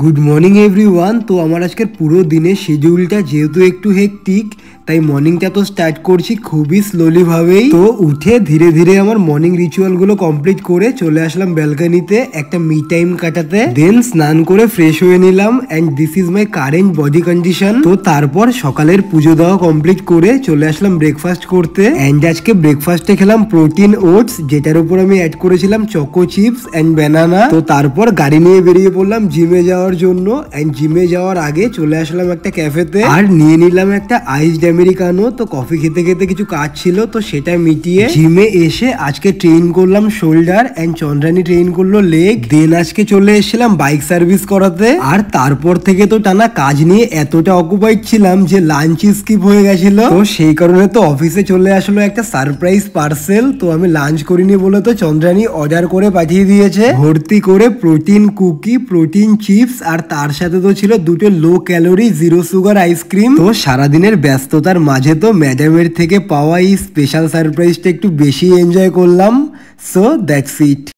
Good morning everyone. তো আমার আজকের পুরো দিনের শিডিউলটা যেহেতু একটু হেক্টিক, তাই মর্নিংটা তো স্টার্ট করছি খুবই স্লোলি ভাবেই। তো উঠে ধীরে ধীরে আমার মর্নিং রিচুয়াল গুলো কমপ্লিট করে চলে আসলাম ব্যালকনিতে একটা মি টাইম কাটাতে। দেন স্নান করে ফ্রেশ হয়ে নিলাম and this is my current body condition. তো তারপর সকালের পুজো দেওয়া কমপ্লিট করে চলে আসলাম ব্রেকফাস্ট করতে। এন্ড আজকে ব্রেকফাস্টে খেলাম প্রোটিন ওটস, যেটার উপর আমি অ্যাড করেছিলাম চকো চিপস এন্ড ব্যানানা। তো তারপর গাড়ি নিয়ে বেরিয়ে পড়লাম জিমে যাওয়ার জন্য। এন্ড জিমে যাওয়ার আগে চলে আসলাম একটা ক্যাফেতে আর নিয়ে নিলাম একটা আইসড আমেরিকানো। তো কফি খেতে খেতে কিছু কাজ ছিল, তো সেটা মিটিয়ে জিমে এসে আজকে ট্রেন করলাম শোল্ডার এন্ড চন্দ্রানী ট্রেন করলো লেগ। দেন আজকে চলে এসেছিলাম বাইক সার্ভিস করাতে। আর তারপর থেকে তো টানা কাজ নিয়ে এতটা অকুপাইড ছিলাম যে লাঞ্চ স্কিপ হয়ে গেছিল। তো সেই কারণে তো অফিসে চলে আসলো একটা সারপ্রাইজ পার্সেল। তো আমি লাঞ্চ করিনি বলে তো চন্দ্রানী অর্ডার করে পাঠিয়ে দিয়েছে ভর্তি করে প্রোটিন কুকি, প্রোটিন চিপস, আর তার সাথে তো ছিল দুটো low calorie zero sugar ice cream. তো সারাদিনের ব্যস্ততার মাঝে তো ম্যাডামের থেকে পাওয়া এই স্পেশাল সারপ্রাইজটা একটু বেশি এনজয় করলাম। So that's it.